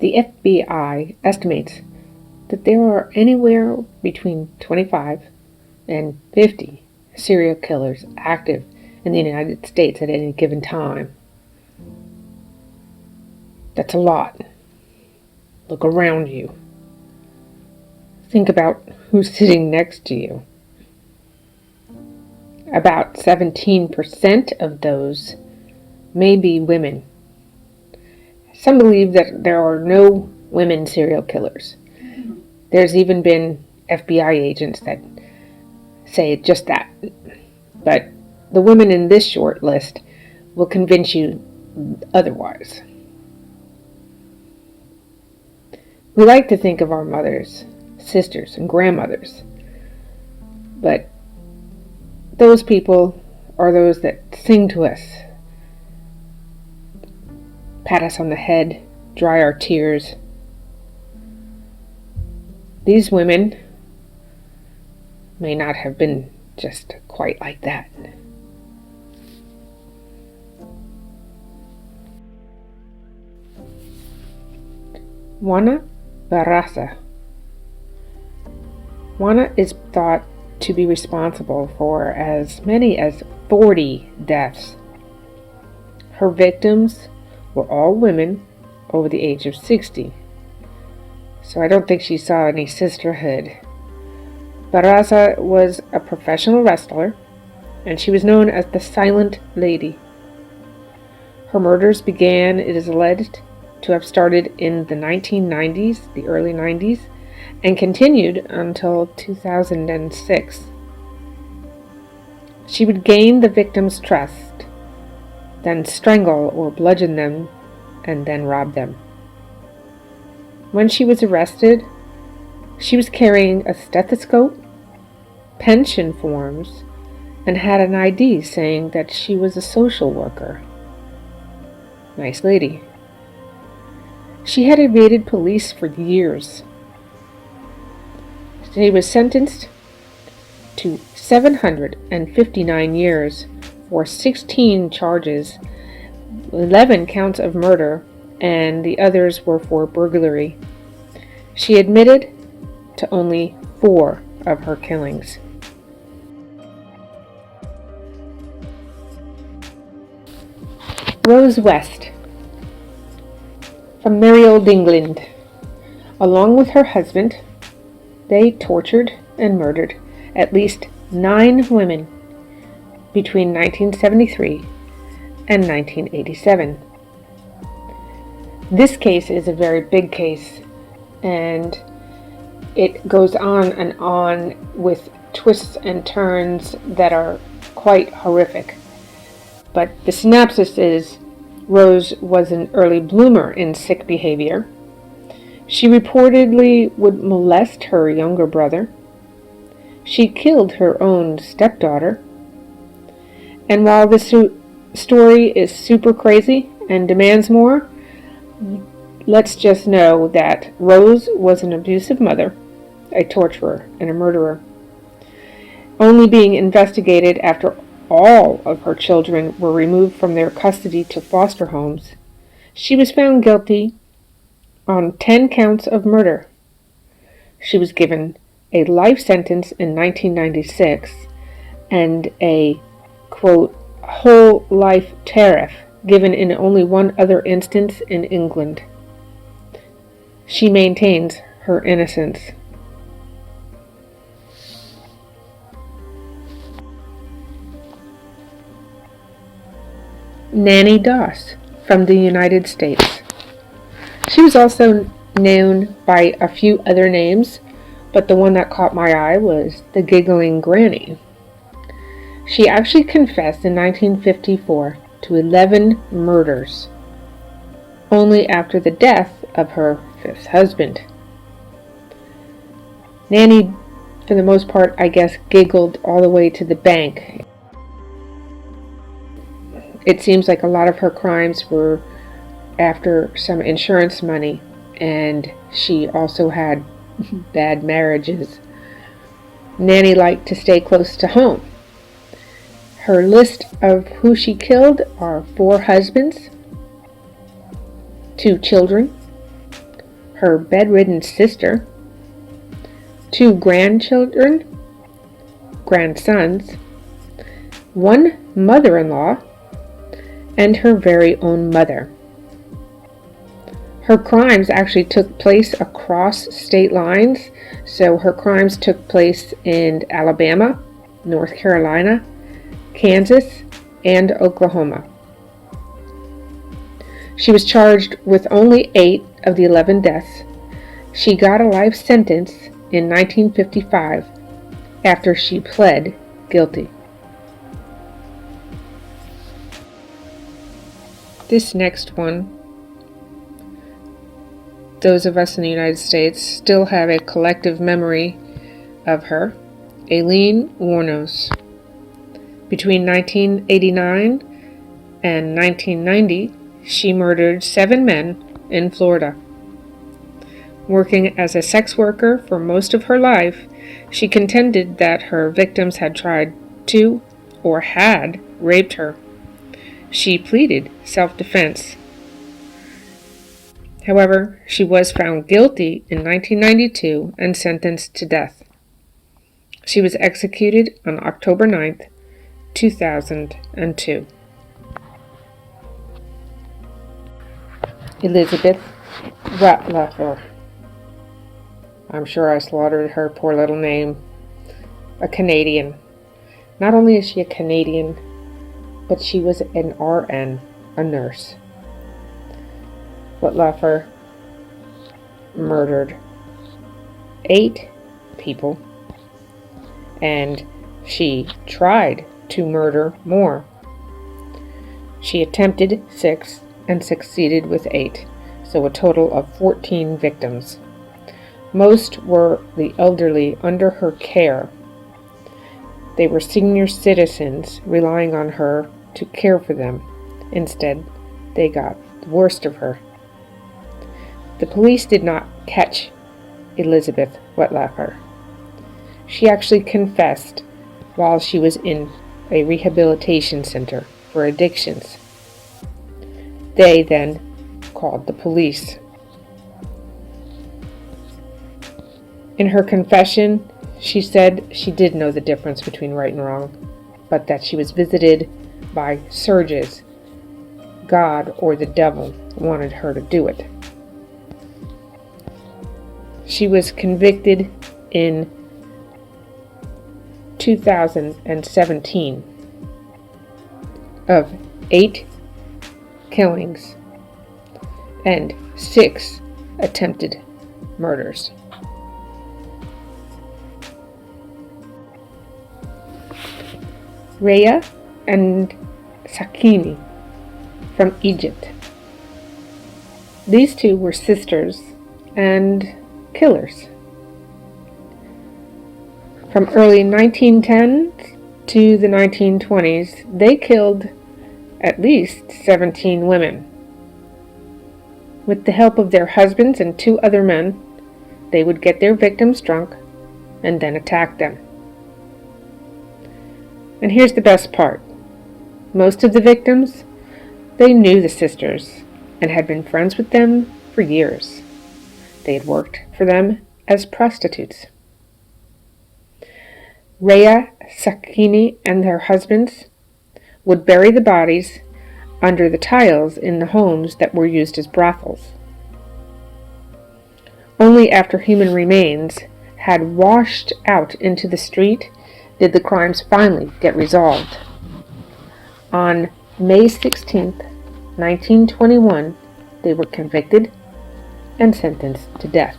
The FBI estimates that there are anywhere between 25 and 50 serial killers active in the United States at any given time. That's a lot. Look around you. Think about who's sitting next to you. About 17% of those may be women. Some believe that there are no women serial killers. There's even been FBI agents that say just that. But the women in this short list will convince you otherwise. We like to think of our mothers, sisters, and grandmothers, but those people are those that sing to us, pat us on the head, dry our tears. These women may not have been just quite like that. Juana Barraza. Juana is thought to be responsible for as many as 40 deaths. Her victims were all women over the age of 60, so I don't think she saw any sisterhood. Barraza was a professional wrestler, and she was known as the Silent Lady. Her murders began, it is alleged, to have started in the 1990s, the early 90s, and continued until 2006. She would gain the victim's trust, then strangle or bludgeon them, and then rob them. When she was arrested, she was carrying a stethoscope, pension forms, and had an ID saying that she was a social worker. Nice lady. She had evaded police for years. She was sentenced to 759 years for 16 charges, 11 counts of murder, and the others were for burglary. She admitted to only 4 of her killings. Rose West, from merry old England. Along with her husband, they tortured and murdered at least 9 women between 1973 and 1987. This case is a very big case, and it goes on with twists and turns that are quite horrific. But the synopsis is, Rose was an early bloomer in sick behavior. She reportedly would molest her younger brother. She killed her own stepdaughter. And while this story is super crazy and demands more, let's just know that Rose was an abusive mother, a torturer, and a murderer, only being investigated after all of her children were removed from their custody to foster homes. She was found guilty on 10 counts of murder. She was given a life sentence in 1996 and a, quote, whole life tariff given in only one other instance in England. She maintains her innocence. Nanny Doss, from the United States. She was also known by a few other names, but the one that caught my eye was the Giggling Granny. She actually confessed in 1954 to 11 murders, only after the death of her 5th husband. Nanny, for the most part, I guess, giggled all the way to the bank. It seems like a lot of her crimes were after some insurance money, and she also had bad marriages. Nanny liked to stay close to home. Her list of who she killed are 4 husbands, 2 children, her bedridden sister, 2 grandsons, 1 mother-in-law, and her very own mother. Her crimes actually took place across state lines, so her crimes took place in Alabama, North Carolina, Kansas, and Oklahoma. She was charged with only 8 of the 11 deaths. She got a life sentence in 1955 after she pled guilty. This next one, those of us in the United States still have a collective memory of her, Aileen Wuornos. Between 1989 and 1990, she murdered 7 men in Florida. Working as a sex worker for most of her life, she contended that her victims had tried to or had raped her. She pleaded self-defense. However, she was found guilty in 1992 and sentenced to death. She was executed on October 9th, 2002. Elizabeth Wettlaufer. I'm sure I slaughtered her poor little name. A Canadian. Not only is she a Canadian, but she was an RN, a nurse. Wettlaufer murdered 8 people, and she tried to murder more. She attempted 6 and succeeded with 8, so a total of 14 victims. Most were the elderly under her care. They were senior citizens relying on her to care for them. Instead, they got the worst of her. The police did not catch Elizabeth Wettlaufer. She actually confessed while she was in a rehabilitation center for addictions. They then called the police. In her confession, she said she did know the difference between right and wrong, but that she was visited by surges. God or the devil wanted her to do it. She was convicted in 2017 of 8 killings and 6 attempted murders. Reya and Sakini from Egypt. These 2 were sisters and killers. From early 1910s to the 1920s, they killed at least 17 women. With the help of their husbands and 2 other men, they would get their victims drunk and then attack them. And here's the best part. Most of the victims, they knew the sisters and had been friends with them for years. They had worked for them as prostitutes. Reya, Sakini, and their husbands would bury the bodies under the tiles in the homes that were used as brothels. Only after human remains had washed out into the street did the crimes finally get resolved. On May 16, 1921, they were convicted and sentenced to death.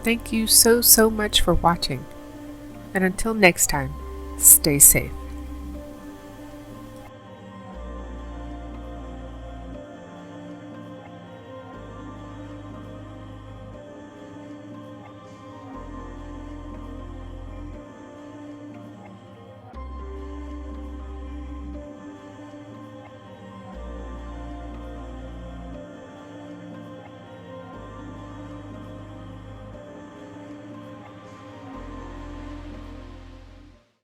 Thank you so much for watching. And until next time, stay safe.